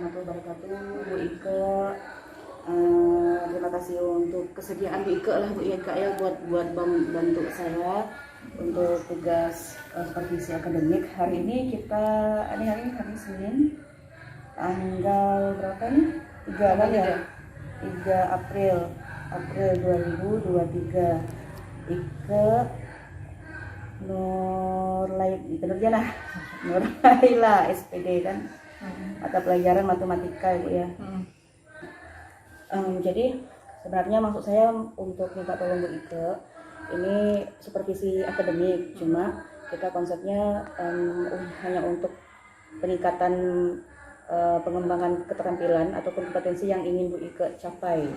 warahmatullahi wabarakatuh. Bu Ike, terima kasih untuk kesediaan Bu Ike lah Bu Ike ya buat bantu saya untuk tugas supervisi akademik. Hari ini hari Senin, tanggal berapa nih? 3 kan ya? 3 April 2023. Ike Nurlaila SPD kan, mata pelajaran matematika Ibu ya. Jadi sebenarnya maksud saya untuk minta tolong Bu Ike ini supervisi akademik, cuma kita konsepnya hanya untuk peningkatan pengembangan keterampilan atau kompetensi yang ingin Bu Ike capai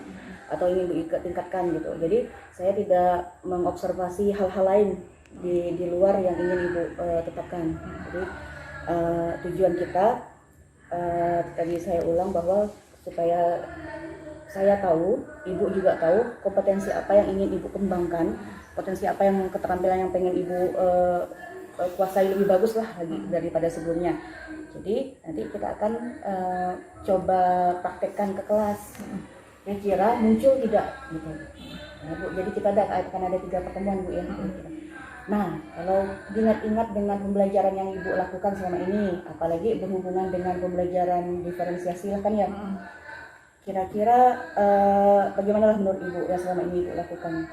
atau ingin Bu Ike tingkatkan gitu. Jadi saya tidak mengobservasi hal-hal lain di luar yang ingin Ibu tetapkan. Jadi tujuan kita tadi saya ulang bahwa supaya saya tahu, Ibu juga tahu kompetensi apa yang ingin Ibu kembangkan, potensi apa yang keterampilan yang pengen Ibu kuasai lebih bagus lah lagi daripada sebelumnya. Jadi nanti kita akan coba praktekkan ke kelas. Kira-kira muncul tidak gitu. Nah, Bu, jadi kita akan ada 3 pertemuan Bu ya. Nah, kalau ingat-ingat dengan pembelajaran yang Ibu lakukan selama ini, apalagi berhubungan dengan pembelajaran diferensiasi lah kan ya. Kira-kira bagaimana lah menurut Ibu yang selama ini Ibu lakukan?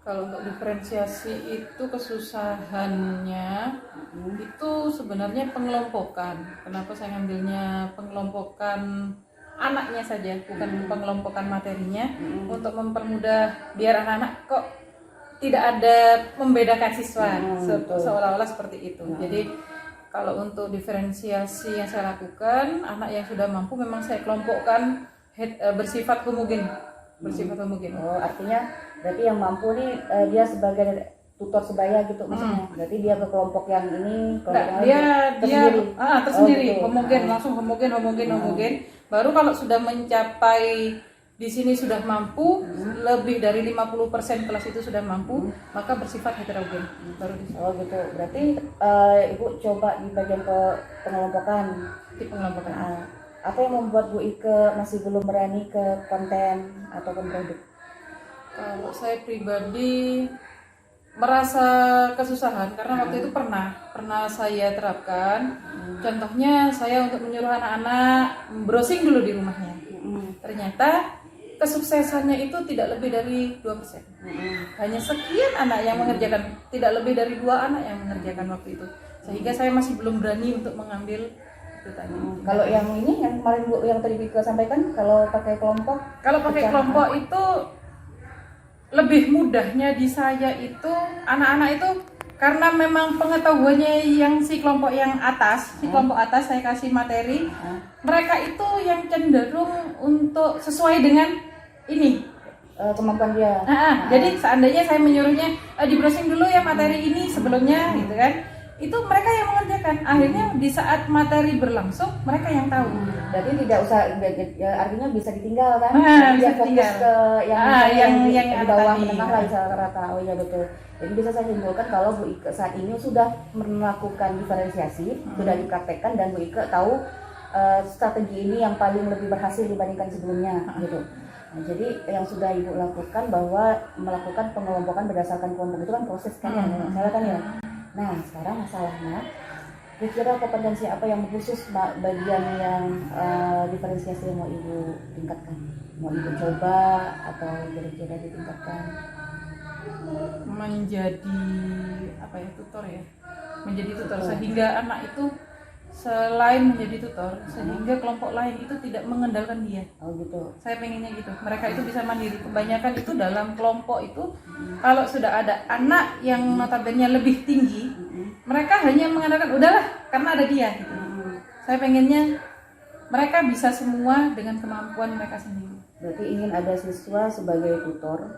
Kalau untuk diferensiasi itu kesusahannya itu sebenarnya pengelompokan. Kenapa saya ngambilnya pengelompokan anaknya saja, bukan pengelompokan materinya, untuk mempermudah biar anak-anak kok tidak ada membedakan siswa seolah-olah seperti itu. Jadi kalau untuk diferensiasi yang saya lakukan, anak yang sudah mampu memang saya kelompokkan bersifat homogen. Oh, artinya berarti yang mampu nih dia sebagai tutor sebaya gitu maksudnya. Berarti dia ke kelompok yang ini, dia tersendiri, gitu. langsung homogen. Baru kalau sudah mencapai di sini sudah mampu, lebih dari 50% kelas itu sudah mampu, maka bersifat heterogen. Baru di Oh gitu. Berarti Ibu coba di bagian ke pengelompokan. Apa yang membuat Bu Ike masih belum berani ke konten ataupun produk? Kalau saya pribadi merasa kesusahan karena waktu itu pernah saya terapkan. Contohnya saya untuk menyuruh anak-anak browsing dulu di rumahnya. Ternyata kesuksesannya itu tidak lebih dari 2%. Hanya sekian anak yang mengerjakan, tidak lebih dari 2 anak yang mengerjakan waktu itu. Sehingga saya masih belum berani untuk mengambil itu tadi. Kalau yang ini yang kemarin Bu yang tadi Bika sampaikan, kalau pakai kelompok? Kalau pakai kelompok itu lebih mudahnya di saya itu anak-anak itu karena memang pengetahuannya yang kelompok atas saya kasih materi, mereka itu yang cenderung untuk sesuai dengan ini kemampuan dia. Jadi seandainya saya menyuruhnya di browsing dulu ya materi ini sebelumnya gitu kan, itu mereka yang mengerjakan. Akhirnya di saat materi berlangsung mereka yang tahu. Berarti tidak usah artinya bisa ditinggal kan? Bisa fokus ditinggal. ke yang di bawah tadi. menengah lah rata-rata. Oh iya betul. Jadi bisa saya simpulkan kalau Bu Ike saat ini sudah melakukan diferensiasi, sudah dipraktekkan dan Bu Ike tahu strategi ini yang paling lebih berhasil dibandingkan sebelumnya gitu. Nah, jadi yang sudah Ibu lakukan bahwa melakukan pengelompokan berdasarkan kelompok itu kan proses kan ya, salah kan ya. Nah sekarang masalahnya, kira-kira kompetensi apa yang khusus bagian yang diferensiasi yang mau Ibu tingkatkan? Mau Ibu coba atau kira-kira ditingkatkan? Menjadi tutor ya, menjadi tutor sehingga anak itu selain menjadi tutor sehingga kelompok lain itu tidak mengandalkan dia. Oh gitu. Saya pengennya gitu, mereka itu bisa mandiri. Kebanyakan itu dalam kelompok itu kalau sudah ada anak yang notabene lebih tinggi, mereka hanya mengandalkan udahlah karena ada dia gitu. Saya pengennya mereka bisa semua dengan kemampuan mereka sendiri. Berarti ingin ada siswa sebagai tutor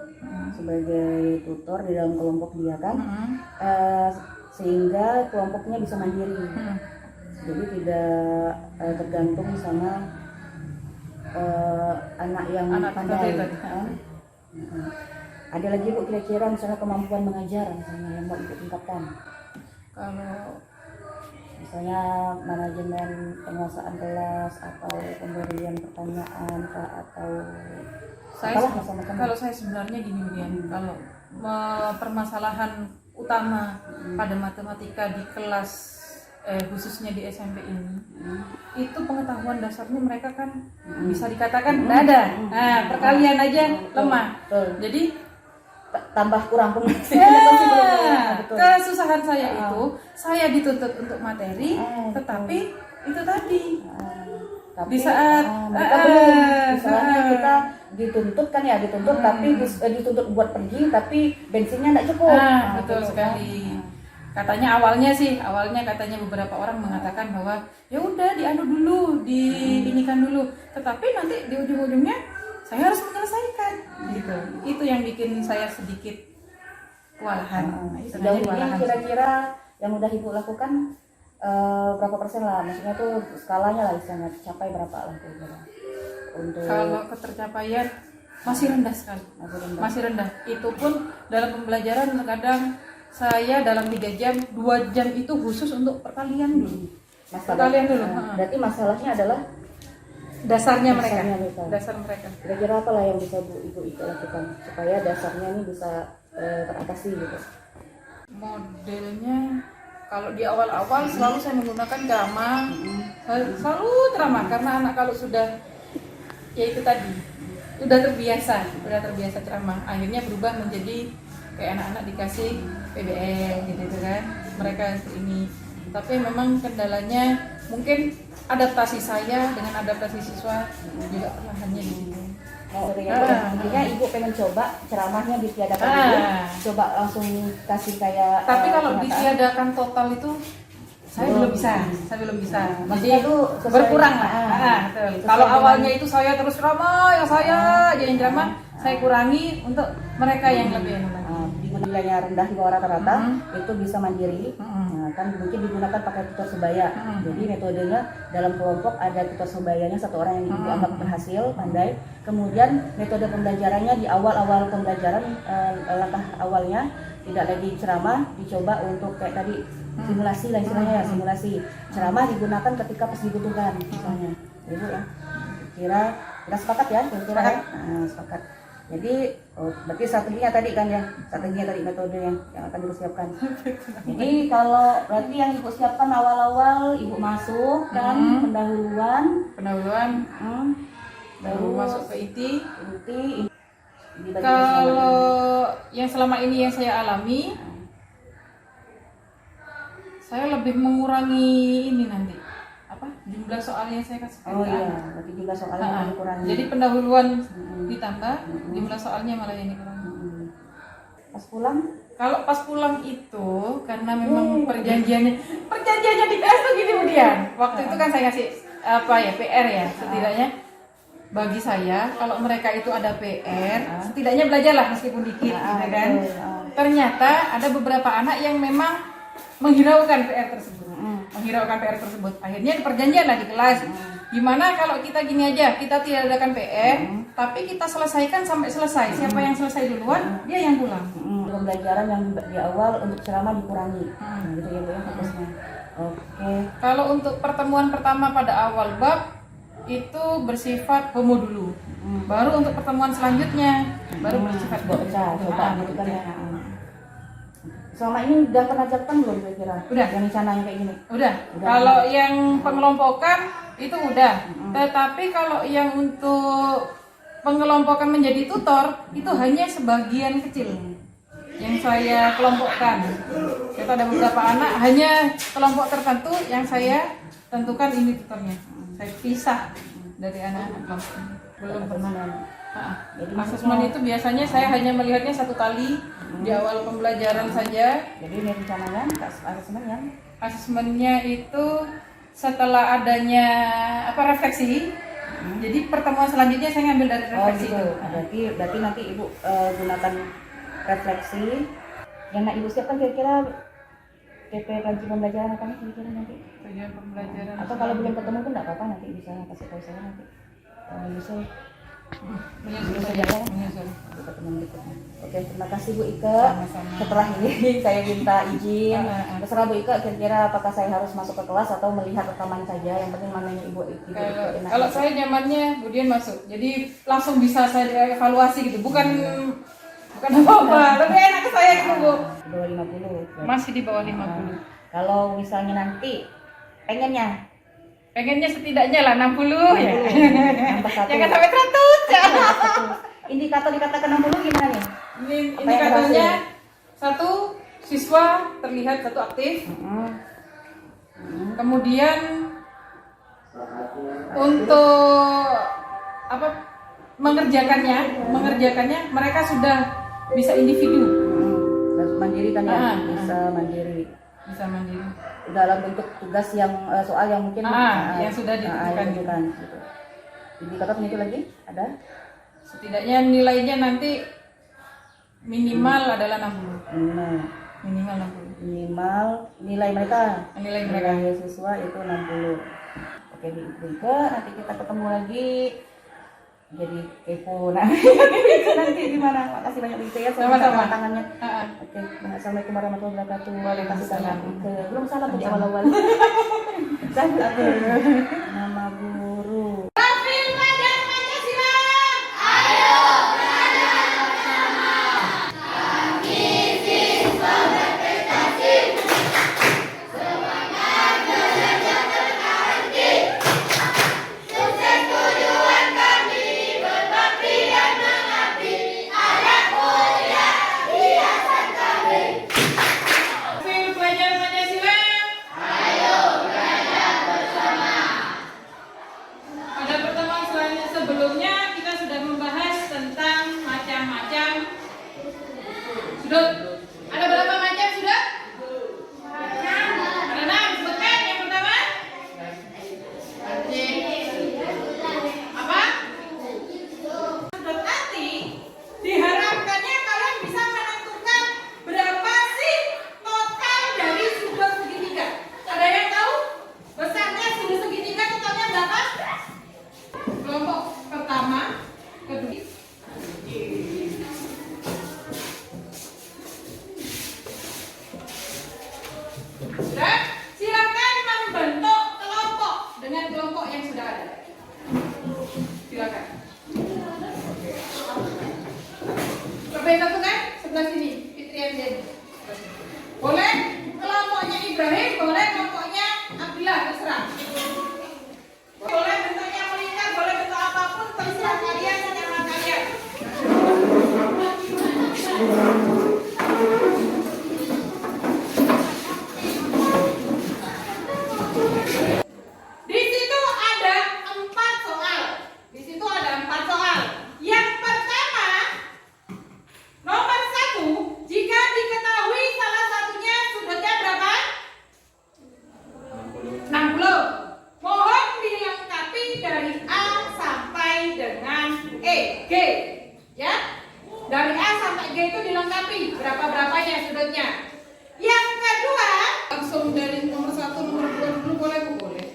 di dalam kelompok dia kan, sehingga kelompoknya bisa mandiri. Jadi tidak tergantung sama anak yang pandai. Ada lagi Bu kira-kira misalnya kemampuan mengajar misalnya yang mau Ibu tingkatkan? Kalau misalnya manajemen penguasaan kelas atau pemberian pertanyaan Kak, atau Kalau saya sebenarnya gini Brian, kalau permasalahan utama pada matematika di kelas khususnya di SMP ini, itu pengetahuan dasarnya mereka kan bisa dikatakan tidak ada. Nah, perkalian aja lemah. Jadi tambah kurang pengetahuan. kesusahan saya itu, saya dituntut untuk materi, tetapi itu tadi Tapi di saat mereka belum, misalnya kita dituntut kan ya, tapi dituntut buat pergi tapi bensinnya nggak cukup. Betul sekali. Katanya awalnya beberapa orang mengatakan bahwa ya udah dianu dulu, diinikan dulu, tetapi nanti di ujung-ujungnya saya harus menyelesaikan gitu. Itu yang bikin saya sedikit kewalahan. Sejauh ini kira-kira yang udah Ibu lakukan berapa persen lah, maksudnya tuh skalanya lah, istilahnya capai berapa lah kira-kira untuk kalau ketercapaian masih rendah sekali, masih rendah. Itu pun dalam pembelajaran kadang saya dalam 3 jam, 2 jam itu khusus untuk perkalian dulu. Berarti masalahnya adalah dasarnya mereka. mereka. Dasar mereka. Kira-kira apa lah yang bisa Ibu lakukan supaya dasarnya ini bisa teratasi gitu? Modelnya kalau di awal-awal selalu saya menggunakan ceramah, selalu ceramah karena anak kalau sudah ya itu tadi udah terbiasa ceramah, akhirnya berubah menjadi kayak anak-anak dikasih PBL gitu kan, mereka ini. Tapi memang kendalanya mungkin adaptasi saya dengan adaptasi siswa juga perlahannya gitu. Intinya Ibu pengen coba ceramahnya ditiadakan dulu, coba langsung kasih kayak. Tapi kalau ditiadakan total itu saya belum bisa. Jadi itu berkurang lah. Kalau awalnya itu saya terus ceramah, jadi ceramah, saya kurangi untuk mereka yang lebih enak. Nilainya rendah di bawah rata-rata itu bisa mandiri. Nah, kan mungkin digunakan pakai tutor sebaya. Jadi metodenya dalam kelompok ada tutor sebayanya 1 orang yang Ibu anggap berhasil, pandai. Kemudian metode pembelajarannya di awal-awal pembelajaran, langkah awalnya tidak lagi ceramah, dicoba untuk kayak tadi simulasi lah istilahnya ya, simulasi. Ceramah digunakan ketika pas dibutuhkan misalnya. Ibu ya. Kira sepakat ya, kira-kira ya. Sepakat. Jadi berarti strateginya tadi kan ya, metode yang akan Ibu siapkan. Jadi kalau berarti yang Ibu siapkan awal-awal Ibu masuk kan, pendahuluan, baru masuk ke inti. Kalau yang selama ini yang saya alami, saya lebih mengurangi ini nanti jumlah soal yang saya kasih. Berarti jumlah soalnya dikurangi. Jadi pendahuluan ditambah, jumlah soalnya malah yang dikurangi. Pas pulang? Kalau pas pulang itu karena memang perjanjiannya di kelas tuh gini kemudian. Waktu itu kan saya kasih PR ya, setidaknya bagi saya kalau mereka itu ada PR, setidaknya belajarlah meskipun dikit, gitu kan. Ternyata ada beberapa anak yang memang menghiraukan PR tersebut. Akhirnya perjanjian lah di kelas. Gimana kalau kita gini aja, kita tidak adakan PR, tapi kita selesaikan sampai selesai. Siapa yang selesai duluan, dia yang pulang. Pembelajaran yang di awal untuk ceramah dikurangi. Gitu ya Bu ya, fokusnya. Oke. Kalau untuk pertemuan pertama pada awal bab itu bersifat homo dulu. Baru untuk pertemuan selanjutnya baru bersifat coba gitu kan ya. Selama ini udah pernah jatuh belum kira-kira? Udah. Yang rencananya kayak gini? Udah. Kalau yang pengelompokan itu udah. Tetapi kalau yang untuk pengelompokan menjadi tutor itu hanya sebagian kecil yang saya kelompokkan. Kita ada beberapa anak hanya kelompok tertentu yang saya tentukan ini tutornya. Saya pisah dari anak-anak kelompok ini. Belum pernah. Asesmen itu biasanya saya hanya melihatnya 1 kali di awal pembelajaran saja. Jadi ini rencananya asesmennya? Asesmennya itu setelah adanya refleksi. Jadi pertemuan selanjutnya saya ngambil dari refleksi gitu. itu. Berarti nanti Ibu gunakan refleksi. Yang Ibu siapkan kira-kira PP pelajaran pembelajaran apa nih kira-kira nanti? Pelajaran pembelajaran. Atau kalau belum ketemu pun nggak apa-apa, nanti bisa kasih tahu saya nanti. Menyusul. Menyusul. pertemuan berikutnya. Oke, terima kasih Bu Ike. Sama-sama. Setelah ini saya minta izin. Terserah Bu Ike, kira-kira apakah saya harus masuk ke kelas atau melihat rekaman saja. Yang penting mananya Ibu Ike. Kalau saya nyamannya Budian masuk, jadi langsung bisa saya evaluasi gitu, bukan apa-apa, lebih enak ke saya gitu Bu. Di bawah 50. Masih di bawah 50. Kalau misalnya nanti pengennya Setidaknya lah 60 ya. nambah 1. Jangan sampai 100 ya. Indikator dikatakan 60 gimana nih? Ini Apa yang indikatornya berhasil? 1 siswa terlihat 1 aktif. Kemudian untuk apa mengerjakannya mereka sudah bisa individu. Mandiri kan ya? Bisa mandiri. Bisa mandiri. Dalam bentuk tugas yang soal yang mungkin yang sudah ditentukan gitu. Indikator itu lagi ada? Setidaknya nilainya nanti minimal adalah 60. Minimal 60. Minimal nilai mereka. Nilai siswa itu 60. Oke, Ike, nanti kita ketemu lagi. Jadi kepo nanti gimana? Makasih banyak Ike ya. Sama-sama. Tangannya. Oke, assalamualaikum warahmatullahi wabarakatuh. Waalaikumsalam. Belum salah tuh di awal-awal. Nama guru. Sebelumnya kita sudah membahas tentang macam-macam sudut. Ada berapa macam sudut? Ada 6. Sebutkan yang pertama. Apa? Sudut nanti diharapkannya kalian bisa menentukan berapa sih total dari sudut segitiga. Ada yang tahu? Besarnya sudut segitiga totalnya berapa? Kelompok pertama, kedua. Sudah, silakan membentuk kelompok dengan kelompok yang sudah ada. Silakan. Coba satukan sebelah sini, Fitri and Dedi. Boleh kelompoknya Ibrahim, boleh kelompoknya Abdullah, terserah. Boleh bentuknya melingkar, boleh bentuk apapun, terserah kalian, senyaman kalian. Di situ ada 4 soal. Yang pertama, nomor 1, jika diketahui salah satunya sudutnya berapa? 60. Mohon dilengkapi dari A sampai dengan E, G, ya. Dari A sampai G itu dilengkapi berapa-berapanya sudutnya. Yang kedua, langsung dari nomor 1, nomor 2 dulu boleh Bu? Boleh.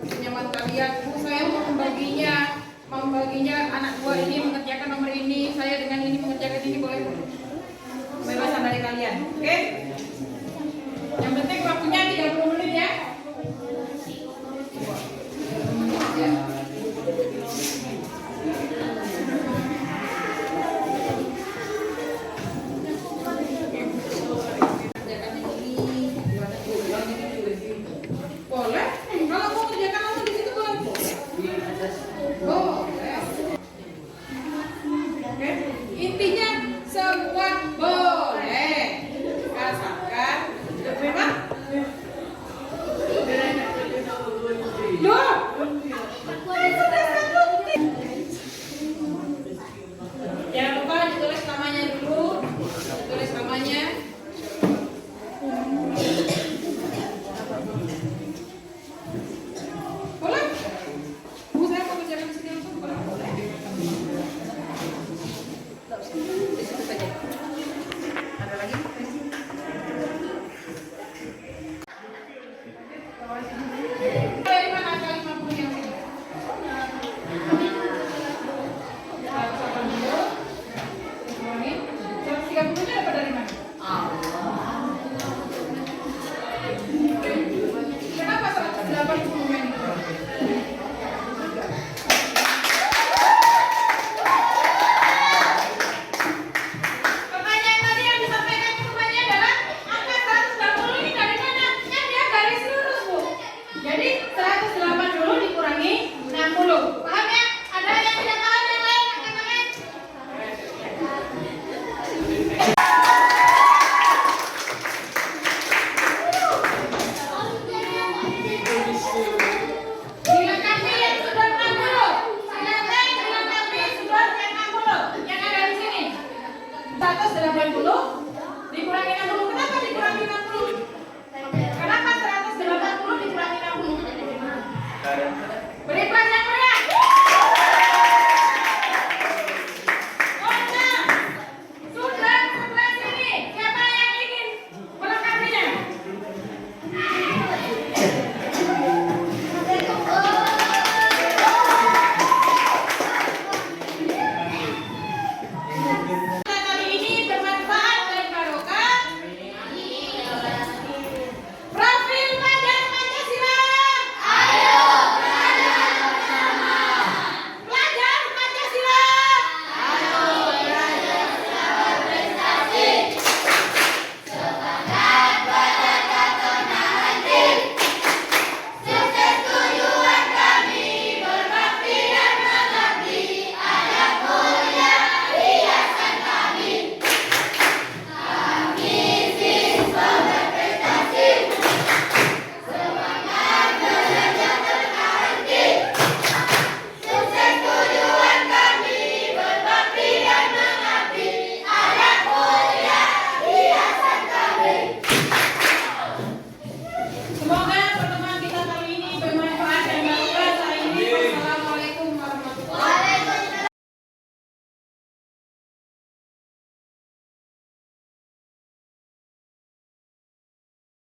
Senyaman kalian. Bu, saya mau membaginya anak 2 ini mengerjakan nomor ini, saya dengan ini mengerjakan ini, boleh Bu? Bebasan dari kalian, oke? Yang penting waktunya 30 menit ya. Boleh, kalau mau kerjakan langsung di situ boleh. Boleh. Oke, intinya semua boleh. Asalkan memang. Loh. Jangan lupa ditulis namanya dulu. Ditulis namanya. Boleh? Bu, saya mau kerjakan di sini langsung. Boleh? Di situ saja. Ada lagi? Dari mana angka 50 yang sini? Kita usahakan dulu. atas 80, dikurangi 60. Kenapa dikurangi 60?